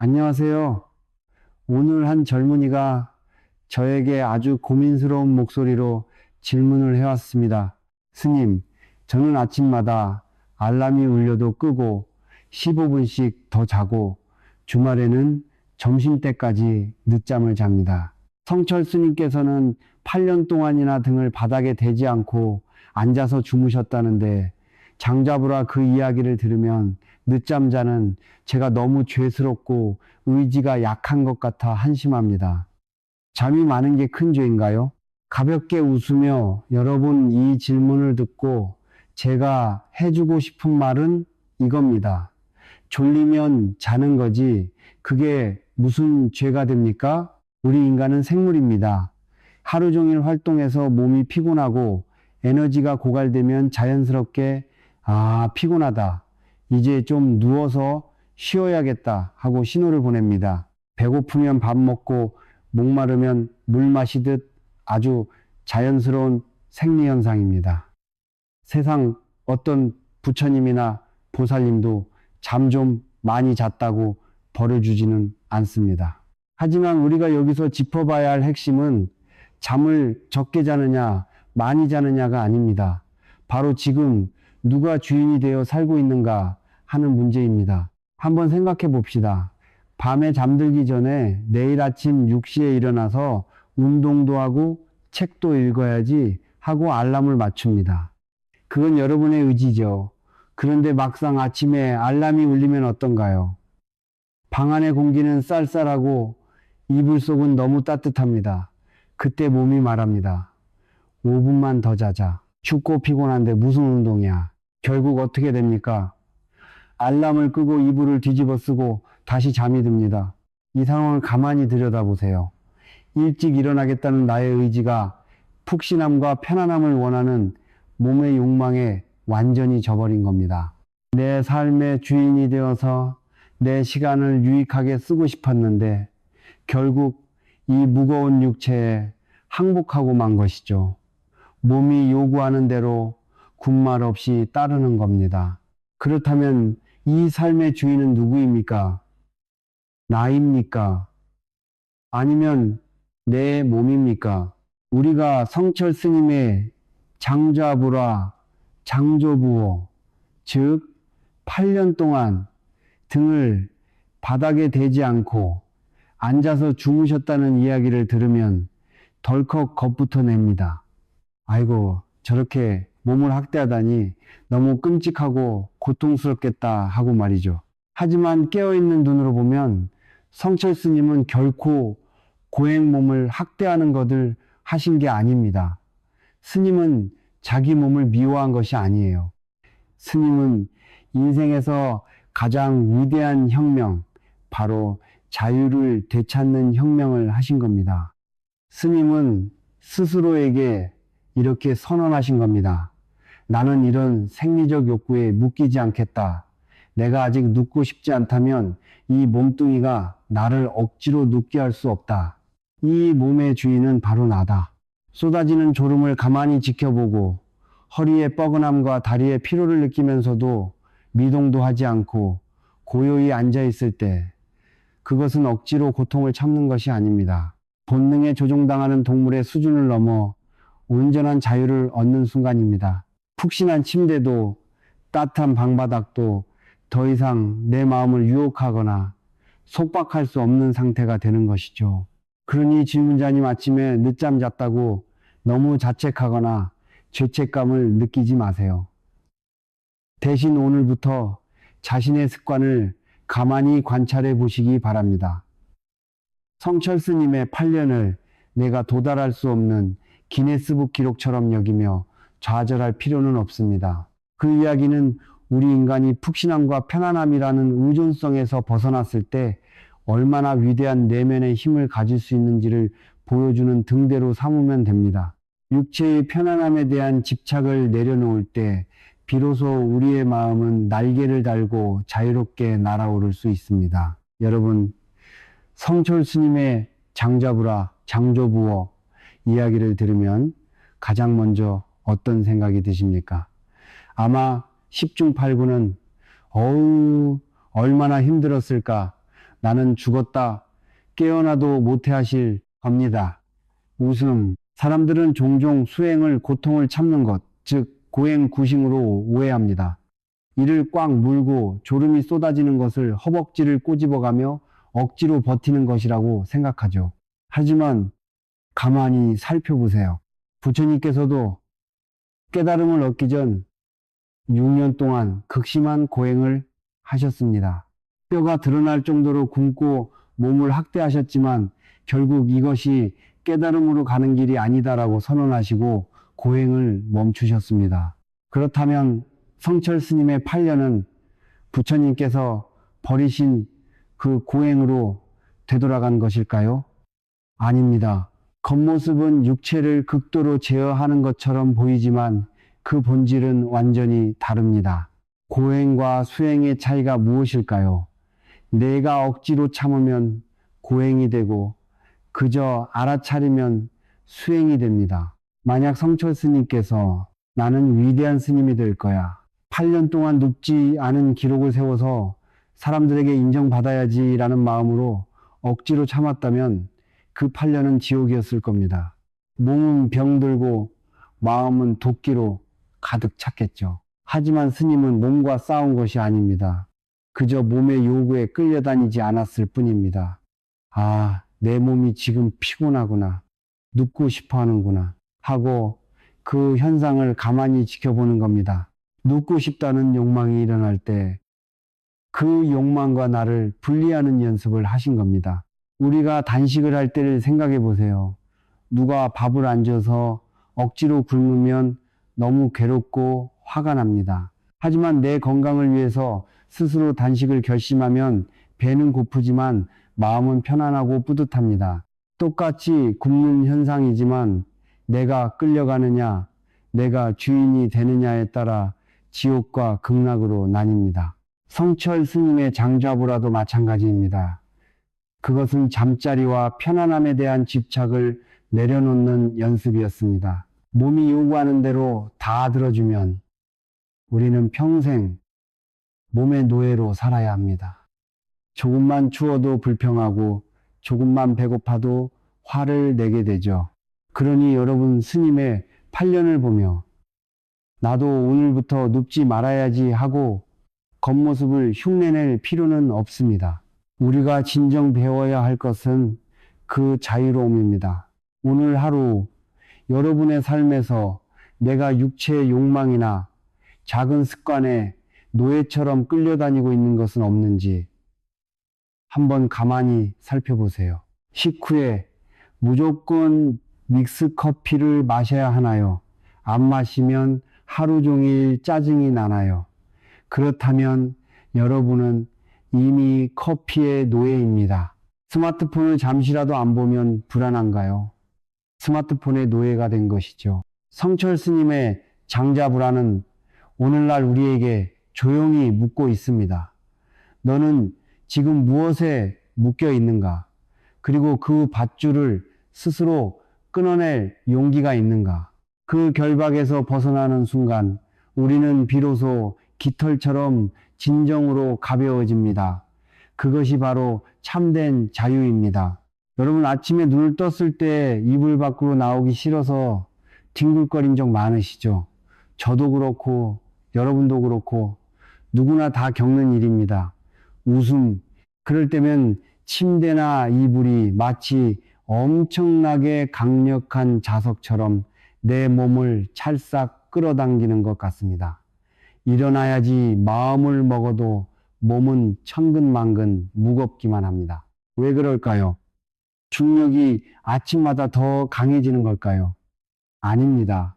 안녕하세요. 오늘 한 젊은이가 저에게 아주 고민스러운 목소리로 질문을 해왔습니다. 스님, 저는 아침마다 알람이 울려도 끄고 15분씩 더 자고 주말에는 점심때까지 늦잠을 잡니다. 성철 스님께서는 8년 동안이나 등을 바닥에 대지 않고 앉아서 주무셨다는데 장자부라 그 이야기를 들으면 늦잠 자는 제가 너무 죄스럽고 의지가 약한 것 같아 한심합니다. 잠이 많은 게 큰 죄인가요? 가볍게 웃으며 여러분 이 질문을 듣고 제가 해주고 싶은 말은 이겁니다. 졸리면 자는 거지 그게 무슨 죄가 됩니까? 우리 인간은 생물입니다. 하루 종일 활동해서 몸이 피곤하고 에너지가 고갈되면 자연스럽게 피곤하다. 이제 좀 누워서 쉬어야겠다 하고 신호를 보냅니다. 배고프면 밥 먹고 목마르면 물 마시듯 아주 자연스러운 생리현상입니다. 세상 어떤 부처님이나 보살님도 잠 좀 많이 잤다고 벌을 주지는 않습니다. 하지만 우리가 여기서 짚어봐야 할 핵심은 잠을 적게 자느냐 많이 자느냐가 아닙니다. 바로 지금 누가 주인이 되어 살고 있는가 하는 문제입니다. 한번 생각해 봅시다. 밤에 잠들기 전에 내일 아침 6시에 일어나서 운동도 하고 책도 읽어야지 하고 알람을 맞춥니다. 그건 여러분의 의지죠. 그런데 막상 아침에 알람이 울리면 어떤가요? 방 안의 공기는 쌀쌀하고 이불 속은 너무 따뜻합니다. 그때 몸이 말합니다. 5분만 더 자자. 춥고 피곤한데 무슨 운동이야. 결국 어떻게 됩니까? 알람을 끄고 이불을 뒤집어 쓰고 다시 잠이 듭니다. 이 상황을 가만히 들여다보세요. 일찍 일어나겠다는 나의 의지가 푹신함과 편안함을 원하는 몸의 욕망에 완전히 져버린 겁니다. 내 삶의 주인이 되어서 내 시간을 유익하게 쓰고 싶었는데 결국 이 무거운 육체에 항복하고 만 것이죠. 몸이 요구하는 대로 군말 없이 따르는 겁니다. 그렇다면 이 삶의 주인은 누구입니까? 나입니까? 아니면 내 몸입니까? 우리가 성철 스님의 장좌부라 장조부호, 즉 8년 동안 등을 바닥에 대지 않고 앉아서 주무셨다는 이야기를 들으면 덜컥 겁부터 냅니다. 아이고, 저렇게 몸을 학대하다니 너무 끔찍하고 고통스럽겠다 하고 말이죠. 하지만 깨어있는 눈으로 보면 성철 스님은 결코 고행 몸을 학대하는 것을 하신 게 아닙니다. 스님은 자기 몸을 미워한 것이 아니에요. 스님은 인생에서 가장 위대한 혁명, 바로 자유를 되찾는 혁명을 하신 겁니다. 스님은 스스로에게 이렇게 선언하신 겁니다. 나는 이런 생리적 욕구에 묶이지 않겠다. 내가 아직 눕고 싶지 않다면 이 몸뚱이가 나를 억지로 눕게 할 수 없다. 이 몸의 주인은 바로 나다. 쏟아지는 졸음을 가만히 지켜보고 허리의 뻐근함과 다리의 피로를 느끼면서도 미동도 하지 않고 고요히 앉아있을 때 그것은 억지로 고통을 참는 것이 아닙니다. 본능에 조종당하는 동물의 수준을 넘어 온전한 자유를 얻는 순간입니다. 푹신한 침대도 따뜻한 방바닥도 더 이상 내 마음을 유혹하거나 속박할 수 없는 상태가 되는 것이죠. 그러니 질문자님 아침에 늦잠 잤다고 너무 자책하거나 죄책감을 느끼지 마세요. 대신 오늘부터 자신의 습관을 가만히 관찰해 보시기 바랍니다. 성철 스님의 8년을 내가 도달할 수 없는 기네스북 기록처럼 여기며 좌절할 필요는 없습니다. 그 이야기는 우리 인간이 푹신함과 편안함이라는 의존성에서 벗어났을 때 얼마나 위대한 내면의 힘을 가질 수 있는지를 보여주는 등대로 삼으면 됩니다. 육체의 편안함에 대한 집착을 내려놓을 때 비로소 우리의 마음은 날개를 달고 자유롭게 날아오를 수 있습니다. 여러분, 성철 스님의 장좌부라 장조부어 이야기를 들으면 가장 먼저 어떤 생각이 드십니까? 아마 10중 8구는 얼마나 힘들었을까, 나는 죽었다 깨어나도 못해 하실 겁니다. 웃음. 사람들은 종종 수행을 고통을 참는 것, 즉 고행구심으로 오해합니다. 이를 꽉 물고 졸음이 쏟아지는 것을 허벅지를 꼬집어가며 억지로 버티는 것이라고 생각하죠. 하지만 가만히 살펴보세요. 부처님께서도 깨달음을 얻기 전 6년 동안 극심한 고행을 하셨습니다. 뼈가 드러날 정도로 굶고 몸을 학대하셨지만 결국 이것이 깨달음으로 가는 길이 아니다라고 선언하시고 고행을 멈추셨습니다. 그렇다면 성철 스님의 8년은 부처님께서 버리신 그 고행으로 되돌아간 것일까요? 아닙니다. 겉모습은 육체를 극도로 제어하는 것처럼 보이지만 그 본질은 완전히 다릅니다. 고행과 수행의 차이가 무엇일까요? 내가 억지로 참으면 고행이 되고 그저 알아차리면 수행이 됩니다. 만약 성철 스님께서 나는 위대한 스님이 될 거야. 8년 동안 눕지 않은 기록을 세워서 사람들에게 인정받아야지라는 마음으로 억지로 참았다면 그 8년은 지옥이었을 겁니다. 몸은 병들고 마음은 도끼로 가득 찼겠죠. 하지만 스님은 몸과 싸운 것이 아닙니다. 그저 몸의 요구에 끌려다니지 않았을 뿐입니다. 아, 내 몸이 지금 피곤하구나. 눕고 싶어 하는구나. 하고 그 현상을 가만히 지켜보는 겁니다. 눕고 싶다는 욕망이 일어날 때 그 욕망과 나를 분리하는 연습을 하신 겁니다. 우리가 단식을 할 때를 생각해 보세요. 누가 밥을 안 줘서 억지로 굶으면 너무 괴롭고 화가 납니다. 하지만 내 건강을 위해서 스스로 단식을 결심하면 배는 고프지만 마음은 편안하고 뿌듯합니다. 똑같이 굶는 현상이지만 내가 끌려가느냐, 내가 주인이 되느냐에 따라 지옥과 극락으로 나뉩니다. 성철 스님의 장좌부라도 마찬가지입니다. 그것은 잠자리와 편안함에 대한 집착을 내려놓는 연습이었습니다. 몸이 요구하는 대로 다 들어주면 우리는 평생 몸의 노예로 살아야 합니다. 조금만 추워도 불평하고 조금만 배고파도 화를 내게 되죠. 그러니 여러분 스님의 8년을 보며 나도 오늘부터 눕지 말아야지 하고 겉모습을 흉내낼 필요는 없습니다. 우리가 진정 배워야 할 것은 그 자유로움입니다. 오늘 하루 여러분의 삶에서 내가 육체의 욕망이나 작은 습관에 노예처럼 끌려다니고 있는 것은 없는지 한번 가만히 살펴보세요. 식후에 무조건 믹스 커피를 마셔야 하나요? 안 마시면 하루 종일 짜증이 나나요? 그렇다면 여러분은 이미 커피의 노예입니다. 스마트폰을 잠시라도 안 보면 불안한가요? 스마트폰의 노예가 된 것이죠. 성철 스님의 장자부라는 오늘날 우리에게 조용히 묻고 있습니다. 너는 지금 무엇에 묶여 있는가? 그리고 그 밧줄을 스스로 끊어낼 용기가 있는가? 그 결박에서 벗어나는 순간 우리는 비로소 깃털처럼 진정으로 가벼워집니다. 그것이 바로 참된 자유입니다. 여러분 아침에 눈을 떴을 때 이불 밖으로 나오기 싫어서 뒹굴거린 적 많으시죠? 저도 그렇고 여러분도 그렇고 누구나 다 겪는 일입니다. 웃음. 그럴 때면 침대나 이불이 마치 엄청나게 강력한 자석처럼 내 몸을 찰싹 끌어당기는 것 같습니다. 일어나야지 마음을 먹어도 몸은 천근만근 무겁기만 합니다. 왜 그럴까요? 중력이 아침마다 더 강해지는 걸까요? 아닙니다.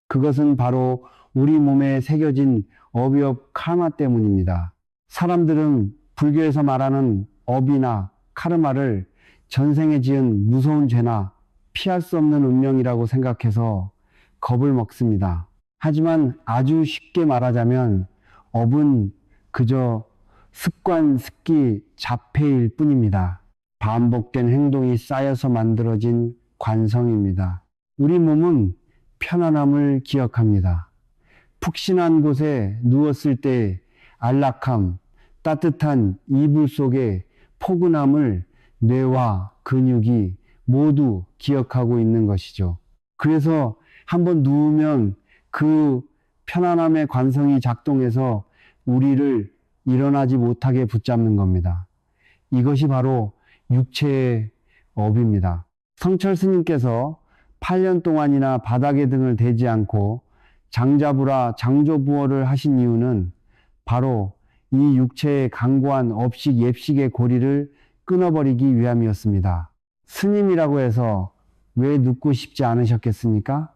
그것은 바로 우리 몸에 새겨진 업이업 카르마 때문입니다. 사람들은 불교에서 말하는 업이나 카르마를 전생에 지은 무서운 죄나 피할 수 없는 운명이라고 생각해서 겁을 먹습니다. 하지만 아주 쉽게 말하자면 업은 그저 습관, 습기, 자폐일 뿐입니다. 반복된 행동이 쌓여서 만들어진 관성입니다. 우리 몸은 편안함을 기억합니다. 푹신한 곳에 누웠을 때 안락함, 따뜻한 이불 속에 포근함을 뇌와 근육이 모두 기억하고 있는 것이죠. 그래서 한번 누우면 그 편안함의 관성이 작동해서 우리를 일어나지 못하게 붙잡는 겁니다. 이것이 바로 육체의 업입니다. 성철 스님께서 8년 동안이나 바닥에 등을 대지 않고 장자부라 장조부어를 하신 이유는 바로 이 육체의 강고한 업식 예식의 고리를 끊어버리기 위함이었습니다. 스님이라고 해서 왜 눕고 싶지 않으셨겠습니까?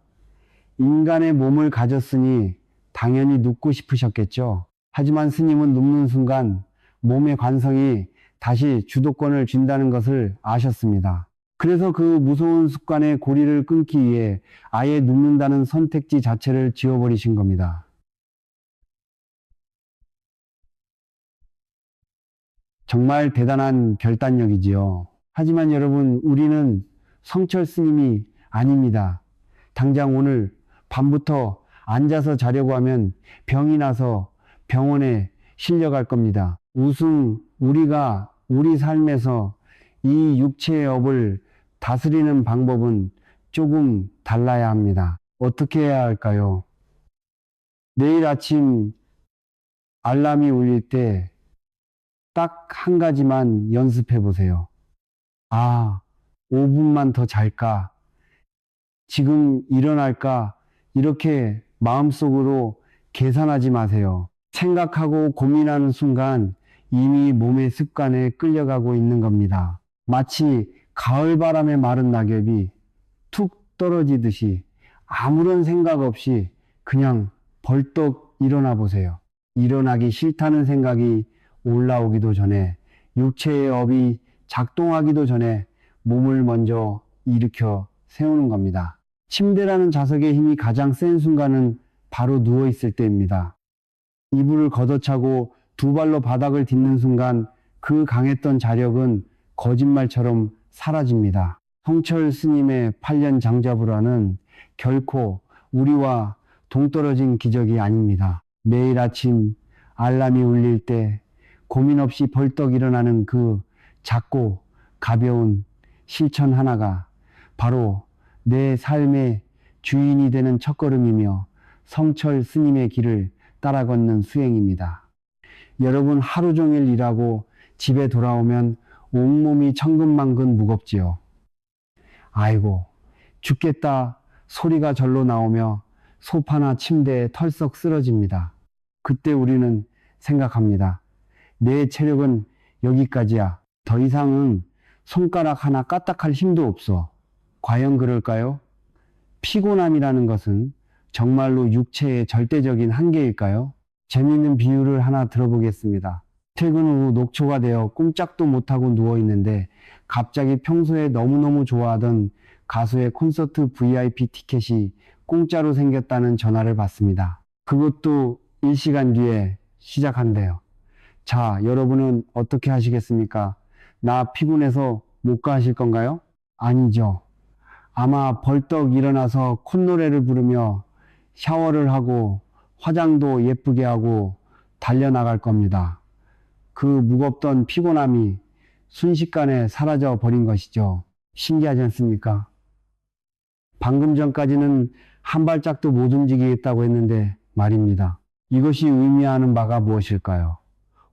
인간의 몸을 가졌으니 당연히 눕고 싶으셨겠죠. 하지만 스님은 눕는 순간 몸의 관성이 다시 주도권을 쥔다는 것을 아셨습니다. 그래서 그 무서운 습관의 고리를 끊기 위해 아예 눕는다는 선택지 자체를 지워버리신 겁니다. 정말 대단한 결단력이지요. 하지만 여러분, 우리는 성철 스님이 아닙니다. 당장 오늘 밤부터 앉아서 자려고 하면 병이 나서 병원에 실려갈 겁니다. 우리가 우리 삶에서 이 육체의 업을 다스리는 방법은 조금 달라야 합니다. 어떻게 해야 할까요? 내일 아침 알람이 울릴 때 딱 한 가지만 연습해 보세요. 5분만 더 잘까? 지금 일어날까? 이렇게 마음속으로 계산하지 마세요. 생각하고 고민하는 순간 이미 몸의 습관에 끌려가고 있는 겁니다. 마치 가을바람에 마른 낙엽이 툭 떨어지듯이 아무런 생각 없이 그냥 벌떡 일어나 보세요. 일어나기 싫다는 생각이 올라오기도 전에, 육체의 업이 작동하기도 전에 몸을 먼저 일으켜 세우는 겁니다. 침대라는 자석의 힘이 가장 센 순간은 바로 누워있을 때입니다. 이불을 걷어차고 두 발로 바닥을 딛는 순간 그 강했던 자력은 거짓말처럼 사라집니다. 성철 스님의 8년 장자부라는 결코 우리와 동떨어진 기적이 아닙니다. 매일 아침 알람이 울릴 때 고민 없이 벌떡 일어나는 그 작고 가벼운 실천 하나가 바로 내 삶의 주인이 되는 첫걸음이며 성철 스님의 길을 따라 걷는 수행입니다. 여러분, 하루 종일 일하고 집에 돌아오면 온몸이 천근만근 무겁지요. 아이고, 죽겠다 소리가 절로 나오며 소파나 침대에 털썩 쓰러집니다. 그때 우리는 생각합니다. 내 체력은 여기까지야. 더 이상은 손가락 하나 까딱할 힘도 없어. 과연 그럴까요? 피곤함이라는 것은 정말로 육체의 절대적인 한계일까요? 재미있는 비유를 하나 들어보겠습니다. 퇴근 후 녹초가 되어 꼼짝도 못하고 누워있는데 갑자기 평소에 너무너무 좋아하던 가수의 콘서트 VIP 티켓이 공짜로 생겼다는 전화를 받습니다. 그것도 1시간 뒤에 시작한대요. 자, 여러분은 어떻게 하시겠습니까? 나 피곤해서 못 가 하실 건가요? 아니죠. 아마 벌떡 일어나서 콧노래를 부르며 샤워를 하고 화장도 예쁘게 하고 달려나갈 겁니다. 그 무겁던 피곤함이 순식간에 사라져 버린 것이죠. 신기하지 않습니까? 방금 전까지는 한 발짝도 못 움직이겠다고 했는데 말입니다. 이것이 의미하는 바가 무엇일까요?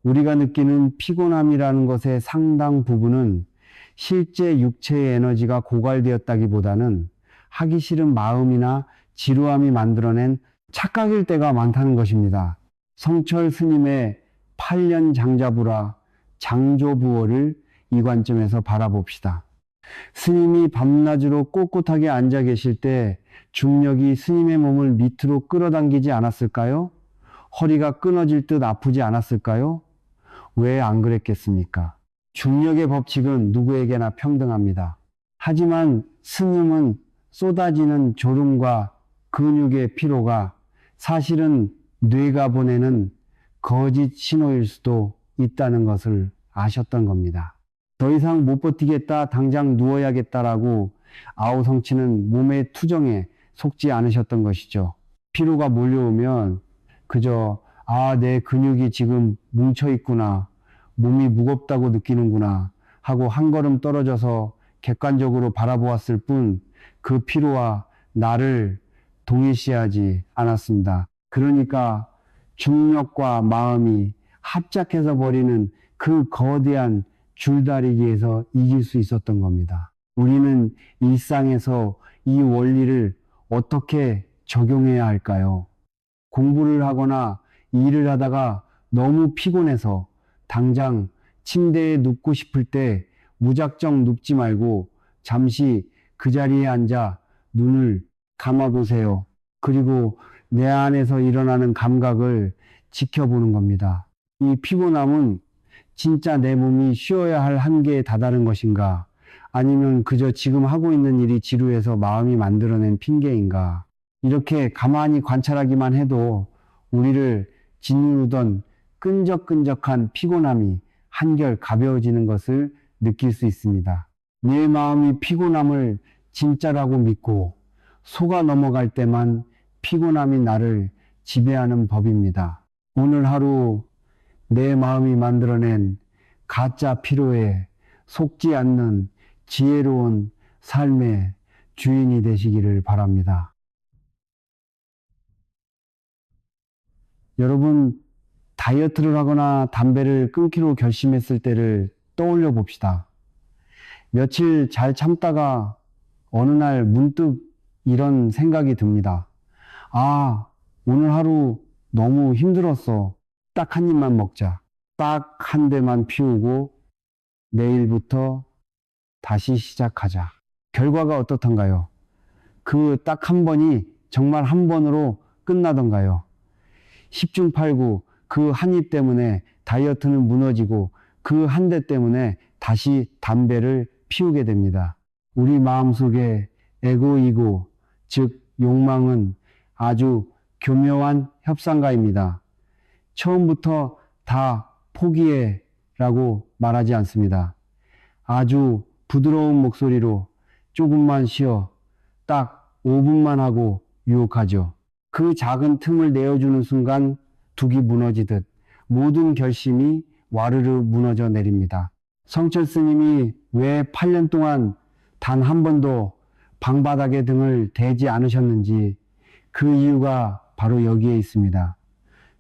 우리가 느끼는 피곤함이라는 것의 상당 부분은 실제 육체의 에너지가 고갈되었다기보다는 하기 싫은 마음이나 지루함이 만들어낸 착각일 때가 많다는 것입니다. 성철 스님의 8년 장자부라 장조부어를 이 관점에서 바라봅시다. 스님이 밤낮으로 꼿꼿하게 앉아 계실 때 중력이 스님의 몸을 밑으로 끌어당기지 않았을까요? 허리가 끊어질 듯 아프지 않았을까요? 왜 안 그랬겠습니까? 중력의 법칙은 누구에게나 평등합니다. 하지만 스님은 쏟아지는 졸음과 근육의 피로가 사실은 뇌가 보내는 거짓 신호일 수도 있다는 것을 아셨던 겁니다. 더 이상 못 버티겠다, 당장 누워야겠다라고 아우성치는 몸의 투정에 속지 않으셨던 것이죠. 피로가 몰려오면 그저 내 근육이 지금 뭉쳐있구나, 몸이 무겁다고 느끼는구나 하고 한 걸음 떨어져서 객관적으로 바라보았을 뿐 그 피로와 나를 동일시하지 않았습니다. 그러니까 중력과 마음이 합작해서 벌이는 그 거대한 줄다리기에서 이길 수 있었던 겁니다. 우리는 일상에서 이 원리를 어떻게 적용해야 할까요? 공부를 하거나 일을 하다가 너무 피곤해서 당장 침대에 눕고 싶을 때 무작정 눕지 말고 잠시 그 자리에 앉아 눈을 감아보세요. 그리고 내 안에서 일어나는 감각을 지켜보는 겁니다. 이 피곤함은 진짜 내 몸이 쉬어야 할 한계에 다다른 것인가? 아니면 그저 지금 하고 있는 일이 지루해서 마음이 만들어낸 핑계인가? 이렇게 가만히 관찰하기만 해도 우리를 짓누르던 끈적끈적한 피곤함이 한결 가벼워지는 것을 느낄 수 있습니다. 내 마음이 피곤함을 진짜라고 믿고 속아 넘어갈 때만 피곤함이 나를 지배하는 법입니다. 오늘 하루 내 마음이 만들어낸 가짜 피로에 속지 않는 지혜로운 삶의 주인이 되시기를 바랍니다. 여러분, 다이어트를 하거나 담배를 끊기로 결심했을 때를 떠올려 봅시다. 며칠 잘 참다가 어느 날 문득 이런 생각이 듭니다. 아, 오늘 하루 너무 힘들었어. 딱 한 입만 먹자. 딱 한 대만 피우고 내일부터 다시 시작하자. 결과가 어떻던가요? 그 딱 한 번이 정말 한 번으로 끝나던가요? 10중 8구 그 한 입 때문에 다이어트는 무너지고 그 한 대 때문에 다시 담배를 피우게 됩니다. 우리 마음속에 에고이고, 즉 욕망은 아주 교묘한 협상가입니다. 처음부터 다 포기해 라고 말하지 않습니다. 아주 부드러운 목소리로 조금만 쉬어, 딱 5분만 하고 유혹하죠. 그 작은 틈을 내어주는 순간 둑이 무너지듯 모든 결심이 와르르 무너져 내립니다. 성철 스님이 왜 8년 동안 단 한 번도 방바닥에 등을 대지 않으셨는지 그 이유가 바로 여기에 있습니다.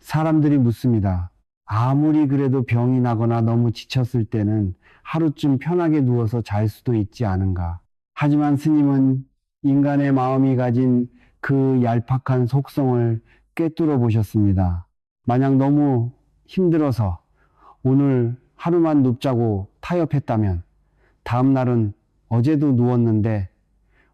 사람들이 묻습니다. 아무리 그래도 병이 나거나 너무 지쳤을 때는 하루쯤 편하게 누워서 잘 수도 있지 않은가. 하지만 스님은 인간의 마음이 가진 그 얄팍한 속성을 꿰뚫어 보셨습니다. 만약 너무 힘들어서 오늘 하루만 눕자고 타협했다면 다음 날은 어제도 누웠는데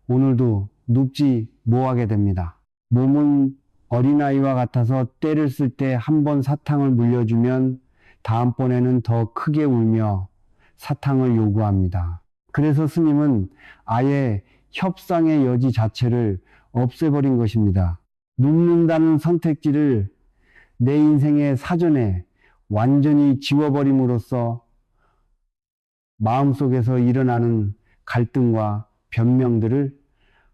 오늘도 눕지 못하게 됩니다. 몸은 어린아이와 같아서 때를 쓸 때 한 번 사탕을 물려주면 다음번에는 더 크게 울며 사탕을 요구합니다. 그래서 스님은 아예 협상의 여지 자체를 없애버린 것입니다. 눕는다는 선택지를 내 인생의 사전에 완전히 지워버림으로써 마음속에서 일어나는 갈등과 변명들을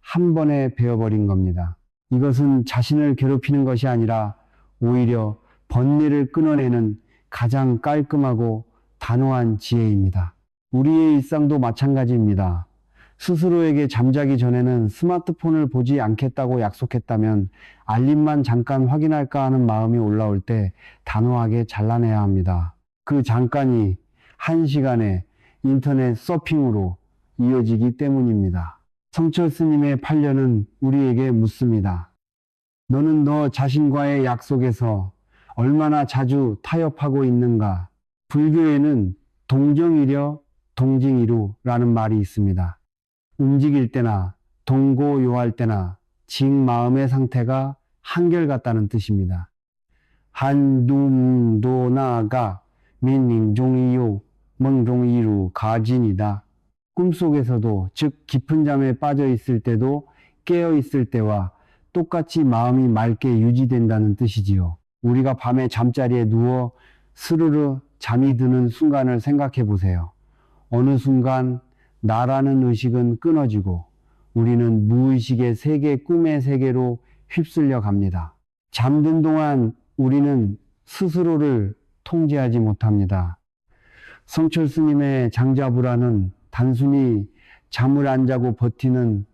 한 번에 베어버린 겁니다. 이것은 자신을 괴롭히는 것이 아니라 오히려 번뇌를 끊어내는 가장 깔끔하고 단호한 지혜입니다. 우리의 일상도 마찬가지입니다. 스스로에게 잠자기 전에는 스마트폰을 보지 않겠다고 약속했다면 알림만 잠깐 확인할까 하는 마음이 올라올 때 단호하게 잘라내야 합니다. 그 잠깐이 1시간의 인터넷 서핑으로 이어지기 때문입니다. 성철 스님의 8년은 우리에게 묻습니다. 너는 너 자신과의 약속에서 얼마나 자주 타협하고 있는가? 불교에는 동정이려 동징이루라는 말이 있습니다. 움직일 때나 동고요할 때나 직 마음의 상태가 한결같다는 뜻입니다. 한둠도나가 민닝종이요 멍종이루 가진이다. 꿈속에서도 즉 깊은 잠에 빠져 있을 때도 깨어 있을 때와 똑같이 마음이 맑게 유지된다는 뜻이지요. 우리가 밤에 잠자리에 누워 스르르 잠이 드는 순간을 생각해 보세요. 어느 순간 나라는 의식은 끊어지고 우리는 무의식의 세계, 꿈의 세계로 휩쓸려 갑니다. 잠든 동안 우리는 스스로를 통제하지 못합니다. 성철 스님의 장자불안은 단순히 잠을 안 자고 버티는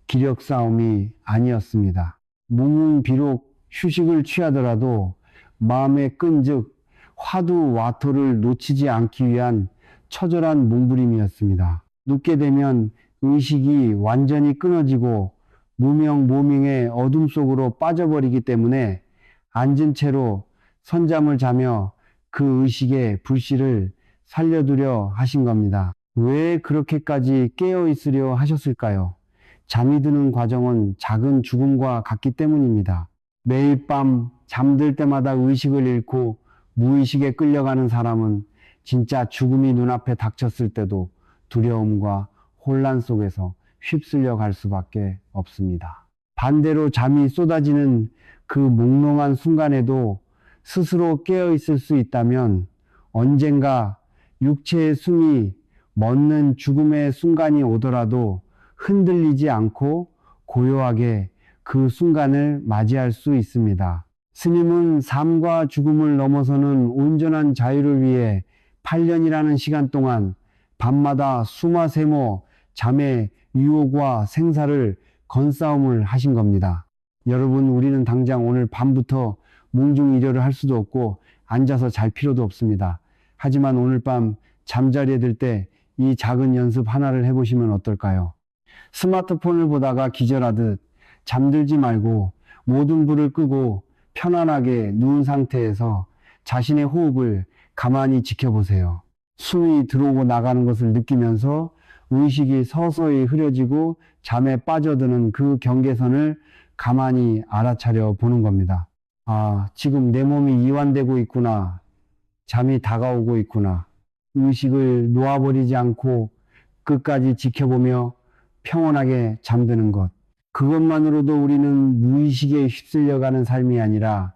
기력 싸움이 아니었습니다. 몸은 비록 휴식을 취하더라도 마음의 끈즉 화두와토를 놓치지 않기 위한 처절한 몸부림이었습니다. 눕게 되면 의식이 완전히 끊어지고 무명무명의 어둠 속으로 빠져버리기 때문에 앉은 채로 선잠을 자며 그 의식의 불씨를 살려두려 하신 겁니다. 왜 그렇게까지 깨어 있으려 하셨을까요? 잠이 드는 과정은 작은 죽음과 같기 때문입니다. 매일 밤 잠들 때마다 의식을 잃고 무의식에 끌려가는 사람은 진짜 죽음이 눈앞에 닥쳤을 때도 두려움과 혼란 속에서 휩쓸려 갈 수밖에 없습니다. 반대로 잠이 쏟아지는 그 몽롱한 순간에도 스스로 깨어 있을 수 있다면 언젠가 육체의 숨이 멎는 죽음의 순간이 오더라도 흔들리지 않고 고요하게 그 순간을 맞이할 수 있습니다. 스님은 삶과 죽음을 넘어서는 온전한 자유를 위해 8년이라는 시간 동안 밤마다 수마세모 잠의 유혹과 생사를 건싸움을 하신 겁니다. 여러분, 우리는 당장 오늘 밤부터 몽중일혈을 할 수도 없고 앉아서 잘 필요도 없습니다. 하지만 오늘 밤 잠자리에 들 때 이 작은 연습 하나를 해보시면 어떨까요? 스마트폰을 보다가 기절하듯 잠들지 말고 모든 불을 끄고 편안하게 누운 상태에서 자신의 호흡을 가만히 지켜보세요. 숨이 들어오고 나가는 것을 느끼면서 의식이 서서히 흐려지고 잠에 빠져드는 그 경계선을 가만히 알아차려 보는 겁니다. 아, 지금 내 몸이 이완되고 있구나. 잠이 다가오고 있구나. 의식을 놓아버리지 않고 끝까지 지켜보며 평온하게 잠드는 것. 그것만으로도 우리는 무의식에 휩쓸려가는 삶이 아니라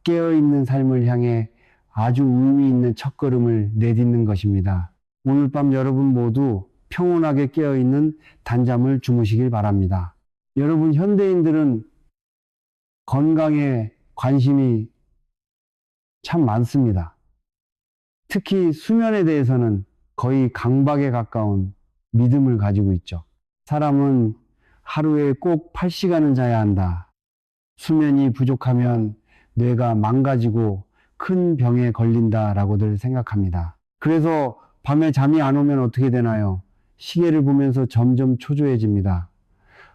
깨어있는 삶을 향해 아주 의미 있는 첫걸음을 내딛는 것입니다. 오늘 밤 여러분 모두 평온하게 깨어있는 단잠을 주무시길 바랍니다. 여러분, 현대인들은 건강에 관심이 참 많습니다. 특히 수면에 대해서는 거의 강박에 가까운 믿음을 가지고 있죠. 사람은 하루에 꼭 8시간은 자야 한다. 수면이 부족하면 뇌가 망가지고 큰 병에 걸린다라고들 생각합니다. 그래서 밤에 잠이 안 오면 어떻게 되나요? 시계를 보면서 점점 초조해집니다.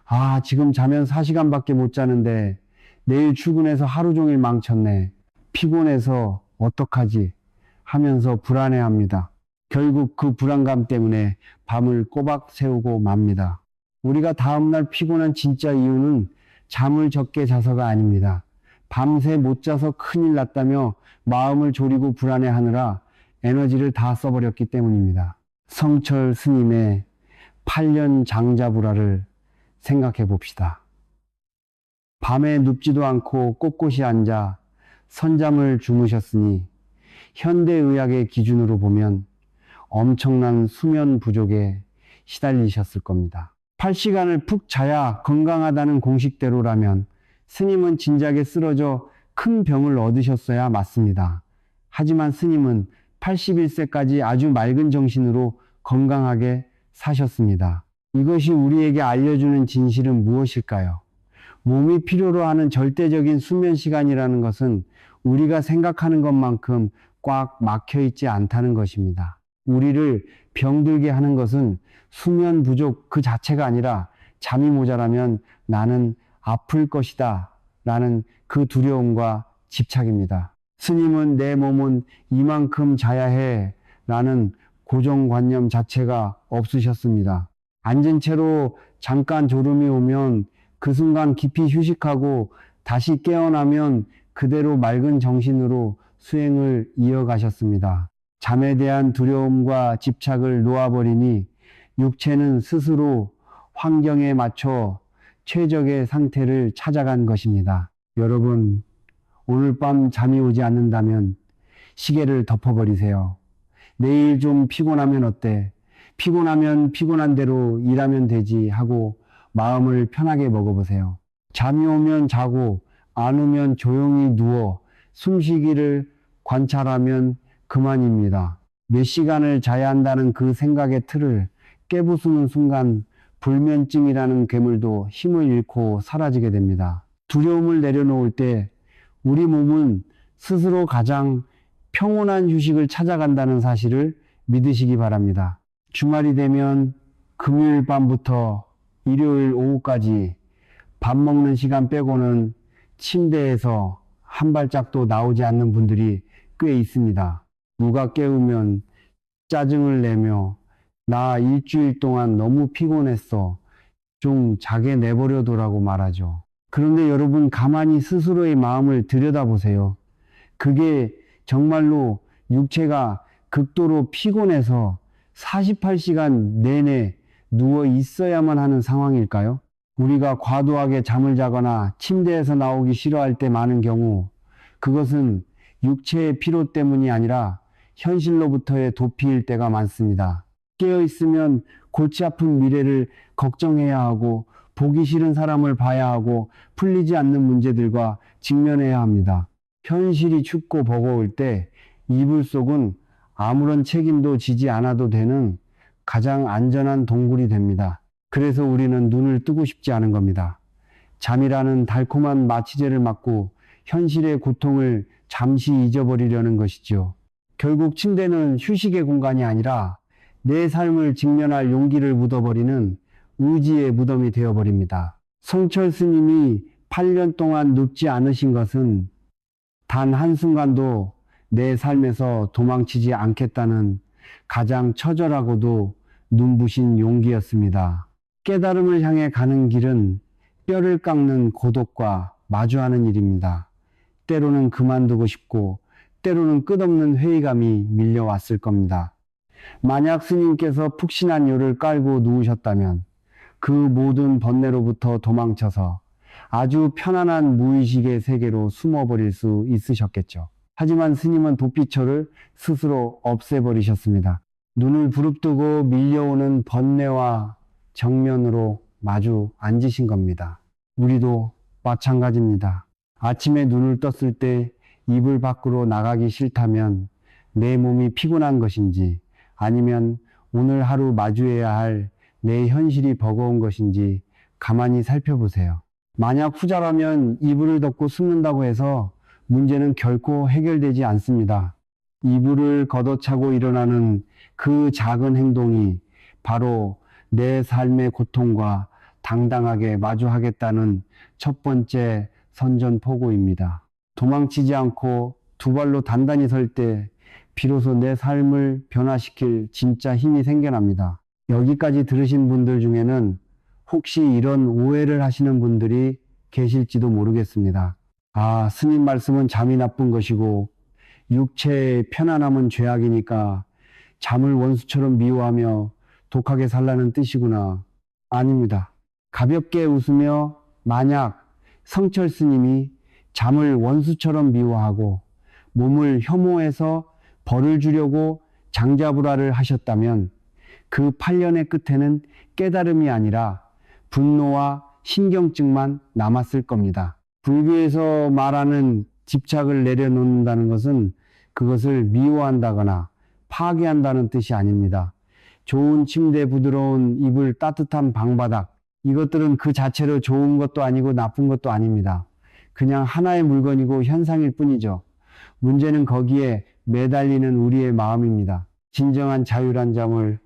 아, 지금 자면 4시간밖에 못 자는데 내일 출근해서 하루 종일 망쳤네. 피곤해서 어떡하지? 하면서 불안해합니다. 결국 그 불안감 때문에 밤을 꼬박 새우고 맙니다. 우리가 다음날 피곤한 진짜 이유는 잠을 적게 자서가 아닙니다. 밤새 못 자서 큰일 났다며 마음을 졸이고 불안해하느라 에너지를 다 써버렸기 때문입니다. 성철 스님의 8년 장자불화를 생각해 봅시다. 밤에 눕지도 않고 꼿꼿이 앉아 선잠을 주무셨으니 현대의학의 기준으로 보면 엄청난 수면 부족에 시달리셨을 겁니다. 8시간을 푹 자야 건강하다는 공식대로라면 스님은 진작에 쓰러져 큰 병을 얻으셨어야 맞습니다. 하지만 스님은 81세까지 아주 맑은 정신으로 건강하게 사셨습니다. 이것이 우리에게 알려주는 진실은 무엇일까요? 몸이 필요로 하는 절대적인 수면 시간이라는 것은 우리가 생각하는 것만큼 꽉 막혀 있지 않다는 것입니다. 우리를 병들게 하는 것은 수면 부족 그 자체가 아니라 잠이 모자라면 나는 아플 것이다 라는 그 두려움과 집착입니다. 스님은 내 몸은 이만큼 자야 해 라는 고정관념 자체가 없으셨습니다. 앉은 채로 잠깐 졸음이 오면 그 순간 깊이 휴식하고 다시 깨어나면 그대로 맑은 정신으로 수행을 이어가셨습니다. 잠에 대한 두려움과 집착을 놓아버리니 육체는 스스로 환경에 맞춰 최적의 상태를 찾아간 것입니다. 여러분, 오늘 밤 잠이 오지 않는다면 시계를 덮어버리세요. 내일 좀 피곤하면 어때? 피곤하면 피곤한 대로 일하면 되지 하고 마음을 편하게 먹어보세요. 잠이 오면 자고 안 오면 조용히 누워 숨쉬기를 관찰하면 그만입니다. 몇 시간을 자야 한다는 그 생각의 틀을 깨부수는 순간 불면증이라는 괴물도 힘을 잃고 사라지게 됩니다. 두려움을 내려놓을 때 우리 몸은 스스로 가장 평온한 휴식을 찾아간다는 사실을 믿으시기 바랍니다. 주말이 되면 금요일 밤부터 일요일 오후까지 밥 먹는 시간 빼고는 침대에서 한 발짝도 나오지 않는 분들이 꽤 있습니다. 누가 깨우면 짜증을 내며 나 일주일 동안 너무 피곤했어. 좀 자게 내버려둬라고 말하죠. 그런데 여러분 가만히 스스로의 마음을 들여다보세요. 그게 정말로 육체가 극도로 피곤해서 48시간 내내 누워 있어야만 하는 상황일까요? 우리가 과도하게 잠을 자거나 침대에서 나오기 싫어할 때 많은 경우 그것은 육체의 피로 때문이 아니라 현실로부터의 도피일 때가 많습니다. 깨어있으면 골치 아픈 미래를 걱정해야 하고 보기 싫은 사람을 봐야 하고 풀리지 않는 문제들과 직면해야 합니다. 현실이 춥고 버거울 때 이불 속은 아무런 책임도 지지 않아도 되는 가장 안전한 동굴이 됩니다. 그래서 우리는 눈을 뜨고 싶지 않은 겁니다. 잠이라는 달콤한 마취제를 맞고 현실의 고통을 잠시 잊어버리려는 것이죠. 결국 침대는 휴식의 공간이 아니라 내 삶을 직면할 용기를 묻어버리는 의지의 무덤이 되어버립니다. 성철 스님이 8년 동안 눕지 않으신 것은 단 한순간도 내 삶에서 도망치지 않겠다는 가장 처절하고도 눈부신 용기였습니다. 깨달음을 향해 가는 길은 뼈를 깎는 고독과 마주하는 일입니다. 때로는 그만두고 싶고 때로는 끝없는 회의감이 밀려왔을 겁니다. 만약 스님께서 푹신한 요를 깔고 누우셨다면 그 모든 번뇌로부터 도망쳐서 아주 편안한 무의식의 세계로 숨어버릴 수 있으셨겠죠. 하지만 스님은 도피처를 스스로 없애버리셨습니다. 눈을 부릅뜨고 밀려오는 번뇌와 정면으로 마주 앉으신 겁니다. 우리도 마찬가지입니다. 아침에 눈을 떴을 때 이불 밖으로 나가기 싫다면 내 몸이 피곤한 것인지 아니면 오늘 하루 마주해야 할 내 현실이 버거운 것인지 가만히 살펴보세요. 만약 후자라면 이불을 덮고 숨는다고 해서 문제는 결코 해결되지 않습니다. 이불을 걷어차고 일어나는 그 작은 행동이 바로 내 삶의 고통과 당당하게 마주하겠다는 첫 번째 선전포고입니다. 도망치지 않고 두 발로 단단히 설 때 비로소 내 삶을 변화시킬 진짜 힘이 생겨납니다. 여기까지 들으신 분들 중에는 혹시 이런 오해를 하시는 분들이 계실지도 모르겠습니다. 아, 스님 말씀은 잠이 나쁜 것이고 육체의 편안함은 죄악이니까 잠을 원수처럼 미워하며 독하게 살라는 뜻이구나. 아닙니다. 가볍게 웃으며 만약 성철 스님이 잠을 원수처럼 미워하고 몸을 혐오해서 벌을 주려고 장자부라를 하셨다면 그 8년의 끝에는 깨달음이 아니라 분노와 신경증만 남았을 겁니다. 불교에서 말하는 집착을 내려놓는다는 것은 그것을 미워한다거나 파괴한다는 뜻이 아닙니다. 좋은 침대, 부드러운 이불, 따뜻한 방바닥, 이것들은 그 자체로 좋은 것도 아니고 나쁜 것도 아닙니다. 그냥 하나의 물건이고 현상일 뿐이죠. 문제는 거기에 매달리는 우리의 마음입니다. 진정한 자유란 잠을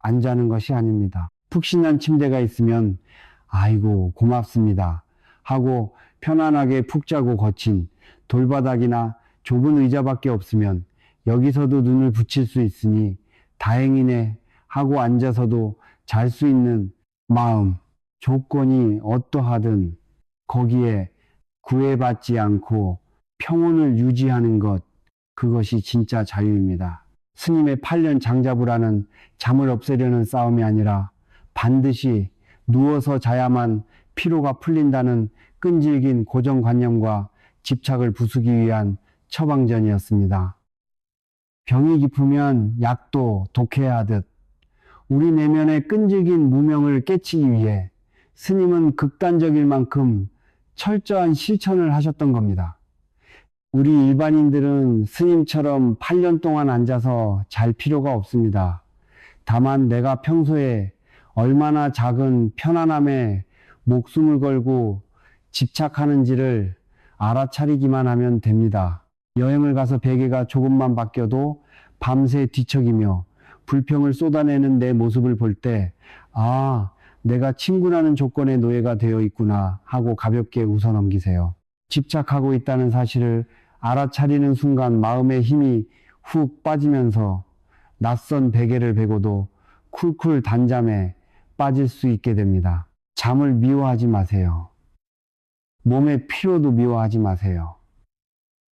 안 자는 것이 아닙니다. 푹신한 침대가 있으면 아이고 고맙습니다 하고 편안하게 푹 자고 거친 돌바닥이나 좁은 의자밖에 없으면 여기서도 눈을 붙일 수 있으니 다행이네 하고 앉아서도 잘 수 있는 마음, 조건이 어떠하든 거기에 구애받지 않고 평온을 유지하는 것, 그것이 진짜 자유입니다. 스님의 8년 장자부라는 잠을 없애려는 싸움이 아니라 반드시 누워서 자야만 피로가 풀린다는 끈질긴 고정관념과 집착을 부수기 위한 처방전이었습니다. 병이 깊으면 약도 독해야 하듯 우리 내면의 끈질긴 무명을 깨치기 위해 스님은 극단적일 만큼 철저한 실천을 하셨던 겁니다. 우리 일반인들은 스님처럼 8년 동안 앉아서 잘 필요가 없습니다. 다만 내가 평소에 얼마나 작은 편안함에 목숨을 걸고 집착하는지를 알아차리기만 하면 됩니다. 여행을 가서 베개가 조금만 바뀌어도 밤새 뒤척이며 불평을 쏟아내는 내 모습을 볼 때, 아, 내가 친구라는 조건의 노예가 되어 있구나 하고 가볍게 웃어넘기세요. 집착하고 있다는 사실을 알아차리는 순간 마음의 힘이 훅 빠지면서 낯선 베개를 베고도 쿨쿨 단잠에 빠질 수 있게 됩니다. 잠을 미워하지 마세요. 몸의 피로도 미워하지 마세요.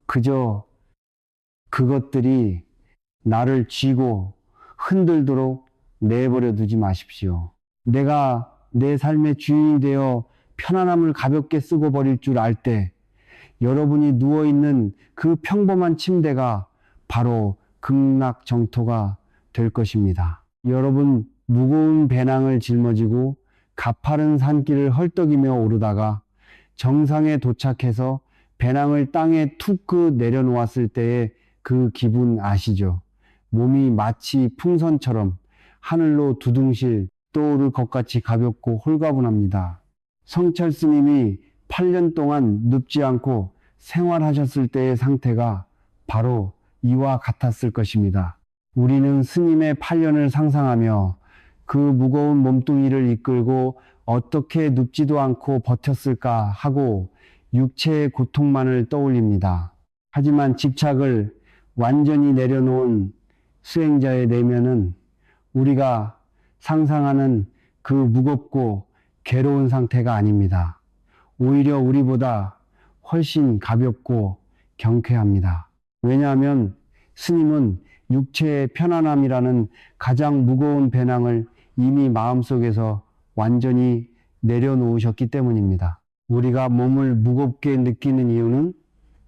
그저 그것들이 나를 쥐고 흔들도록 내버려 두지 마십시오. 내가 내 삶의 주인이 되어 편안함을 가볍게 쓰고 버릴 줄 알 때 여러분이 누워있는 그 평범한 침대가 바로 극락정토가 될 것입니다. 여러분 무거운 배낭을 짊어지고 가파른 산길을 헐떡이며 오르다가 정상에 도착해서 배낭을 땅에 툭 내려놓았을 때의 그 기분 아시죠? 몸이 마치 풍선처럼 하늘로 두둥실 떠오를 것 같이 가볍고 홀가분합니다. 성철 스님이 8년 동안 눕지 않고 생활하셨을 때의 상태가 바로 이와 같았을 것입니다. 우리는 스님의 8년을 상상하며 그 무거운 몸뚱이를 이끌고 어떻게 눕지도 않고 버텼을까 하고 육체의 고통만을 떠올립니다. 하지만 집착을 완전히 내려놓은 수행자의 내면은 우리가 상상하는 그 무겁고 괴로운 상태가 아닙니다. 오히려 우리보다 훨씬 가볍고 경쾌합니다. 왜냐하면 스님은 육체의 편안함이라는 가장 무거운 배낭을 이미 마음속에서 완전히 내려놓으셨기 때문입니다. 우리가 몸을 무겁게 느끼는 이유는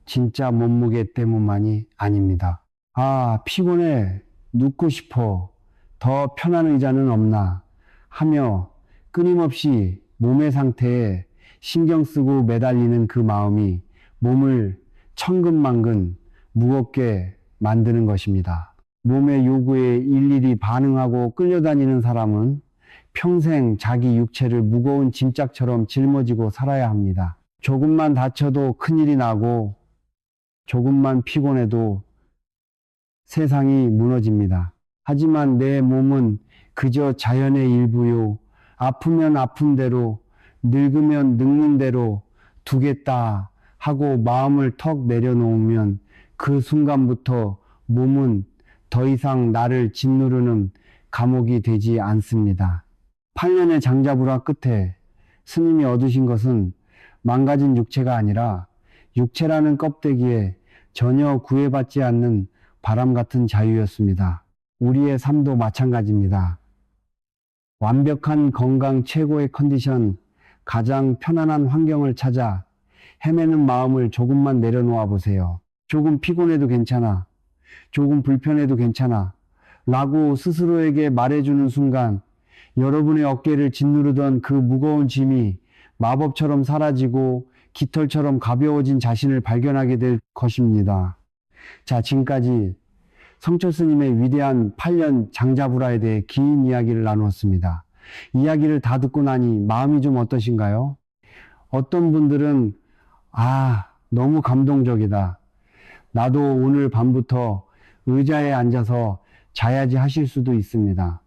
진짜 몸무게 때문만이 아닙니다. 아, 피곤해, 눕고 싶어, 더 편한 의자는 없나 하며 끊임없이 몸의 상태에 신경 쓰고 매달리는 그 마음이 몸을 천근만근 무겁게 만드는 것입니다. 몸의 요구에 일일이 반응하고 끌려다니는 사람은 평생 자기 육체를 무거운 짐짝처럼 짊어지고 살아야 합니다. 조금만 다쳐도 큰일이 나고 조금만 피곤해도 세상이 무너집니다. 하지만 내 몸은 그저 자연의 일부요. 아프면 아픈 대로, 늙으면 늙는 대로 두겠다 하고 마음을 턱 내려놓으면 그 순간부터 몸은 더 이상 나를 짓누르는 감옥이 되지 않습니다. 8년의 장자불화 끝에 스님이 얻으신 것은 망가진 육체가 아니라 육체라는 껍데기에 전혀 구애받지 않는 바람 같은 자유였습니다. 우리의 삶도 마찬가지입니다. 완벽한 건강 최고의 컨디션, 가장 편안한 환경을 찾아 헤매는 마음을 조금만 내려놓아 보세요. 조금 피곤해도 괜찮아. 조금 불편해도 괜찮아. 라고 스스로에게 말해주는 순간 여러분의 어깨를 짓누르던 그 무거운 짐이 마법처럼 사라지고 깃털처럼 가벼워진 자신을 발견하게 될 것입니다. 자, 지금까지 성철 스님의 위대한 8년 장자불화에 대해 긴 이야기를 나누었습니다. 이야기를 다 듣고 나니 마음이 좀 어떠신가요? 어떤 분들은 너무 감동적이다. 나도 오늘 밤부터 의자에 앉아서 자야지 하실 수도 있습니다.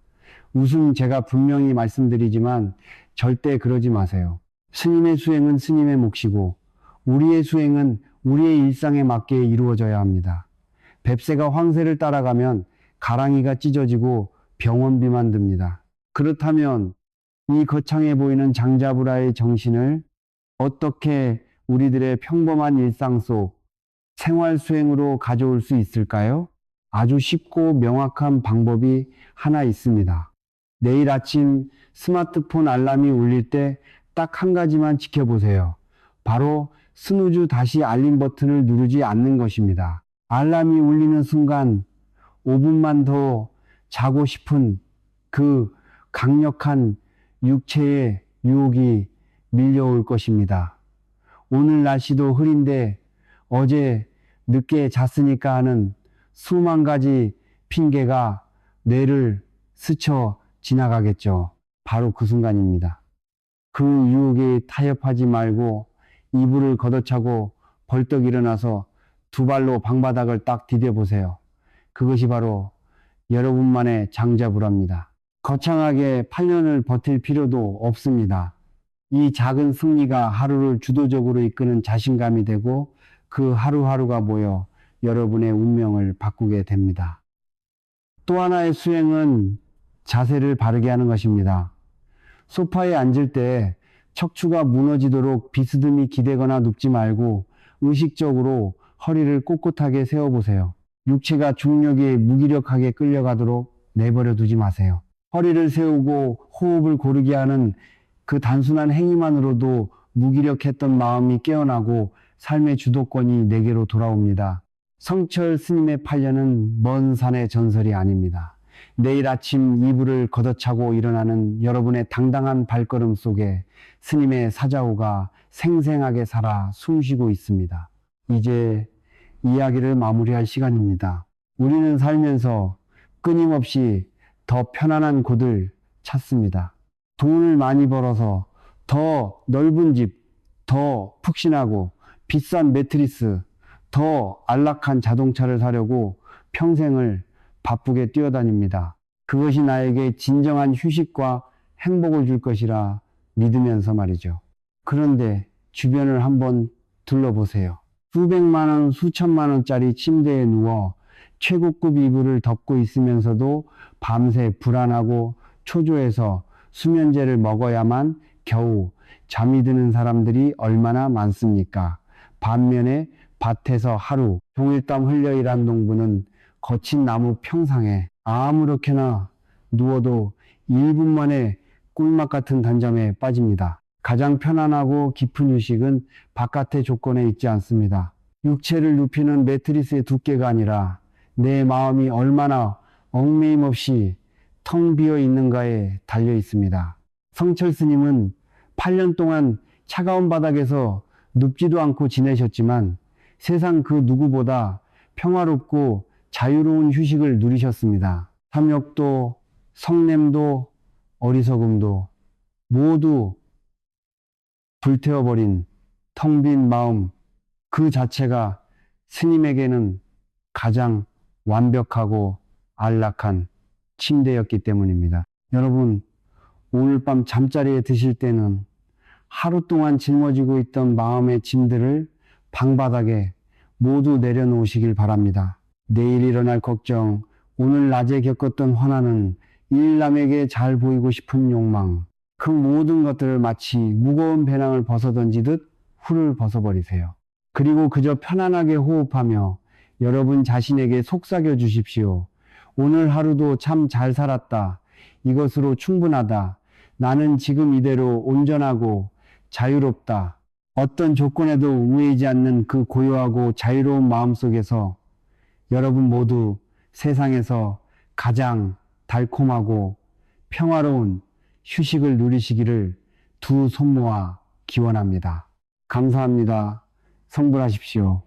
우선 제가 분명히 말씀드리지만 절대 그러지 마세요. 스님의 수행은 스님의 몫이고 우리의 수행은 우리의 일상에 맞게 이루어져야 합니다. 뱁새가 황새를 따라가면 가랑이가 찢어지고 병원비만 듭니다. 그렇다면 이 거창해 보이는 장자불화의 정신을 어떻게 우리들의 평범한 일상 속 생활 수행으로 가져올 수 있을까요? 아주 쉽고 명확한 방법이 하나 있습니다. 내일 아침 스마트폰 알람이 울릴 때 딱 한 가지만 지켜보세요. 바로 스누즈 다시 알림 버튼을 누르지 않는 것입니다. 알람이 울리는 순간 5분만 더 자고 싶은 그 강력한 육체의 유혹이 밀려올 것입니다. 오늘 날씨도 흐린데 어제 늦게 잤으니까 하는 수만 가지 핑계가 뇌를 스쳐 지나가겠죠. 바로 그 순간입니다. 그 유혹에 타협하지 말고 이불을 걷어차고 벌떡 일어나서 두 발로 방바닥을 딱 디뎌보세요. 그것이 바로 여러분만의 장자부랍니다. 거창하게 8년을 버틸 필요도 없습니다. 이 작은 승리가 하루를 주도적으로 이끄는 자신감이 되고 그 하루하루가 모여 여러분의 운명을 바꾸게 됩니다. 또 하나의 수행은 자세를 바르게 하는 것입니다. 소파에 앉을 때 척추가 무너지도록 비스듬히 기대거나 눕지 말고 의식적으로 허리를 꼿꼿하게 세워보세요. 육체가 중력에 무기력하게 끌려가도록 내버려 두지 마세요. 허리를 세우고 호흡을 고르게 하는 그 단순한 행위만으로도 무기력했던 마음이 깨어나고 삶의 주도권이 내게로 돌아옵니다. 성철 스님의 8년은 먼 산의 전설이 아닙니다. 내일 아침 이불을 걷어차고 일어나는 여러분의 당당한 발걸음 속에 스님의 사자호가 생생하게 살아 숨쉬고 있습니다. 이제 이야기를 마무리할 시간입니다. 우리는 살면서 끊임없이 더 편안한 곳을 찾습니다. 돈을 많이 벌어서 더 넓은 집, 더 푹신하고 비싼 매트리스, 더 안락한 자동차를 사려고 평생을 바쁘게 뛰어다닙니다. 그것이 나에게 진정한 휴식과 행복을 줄 것이라 믿으면서 말이죠. 그런데 주변을 한번 둘러보세요. 수백만 원, 수천만 원짜리 침대에 누워 최고급 이불을 덮고 있으면서도 밤새 불안하고 초조해서 수면제를 먹어야만 겨우 잠이 드는 사람들이 얼마나 많습니까? 반면에 밭에서 하루 종일 땀 흘려 일한 농부는 거친 나무 평상에 아무렇게나 누워도 1분 만에 꿀맛 같은 단잠에 빠집니다. 가장 편안하고 깊은 휴식은 바깥의 조건에 있지 않습니다. 육체를 눕히는 매트리스의 두께가 아니라 내 마음이 얼마나 얽매임 없이 텅 비어 있는가에 달려 있습니다. 성철 스님은 8년 동안 차가운 바닥에서 눕지도 않고 지내셨지만 세상 그 누구보다 평화롭고 자유로운 휴식을 누리셨습니다. 탐욕도, 성냄도, 어리석음도 모두 불태워버린 텅 빈 마음 그 자체가 스님에게는 가장 완벽하고 안락한 침대였기 때문입니다. 여러분, 오늘 밤 잠자리에 드실 때는 하루 동안 짊어지고 있던 마음의 짐들을 방바닥에 모두 내려놓으시길 바랍니다. 내일 일어날 걱정, 오늘 낮에 겪었던 화나는 일남에게 잘 보이고 싶은 욕망, 그 모든 것들을 마치 무거운 배낭을 벗어던지듯 훌을 벗어버리세요. 그리고 그저 편안하게 호흡하며 여러분 자신에게 속삭여 주십시오. 오늘 하루도 참 잘 살았다. 이것으로 충분하다. 나는 지금 이대로 온전하고 자유롭다. 어떤 조건에도 우회하지 않는 그 고요하고 자유로운 마음 속에서 여러분 모두 세상에서 가장 달콤하고 평화로운 휴식을 누리시기를 두 손 모아 기원합니다. 감사합니다. 성불하십시오.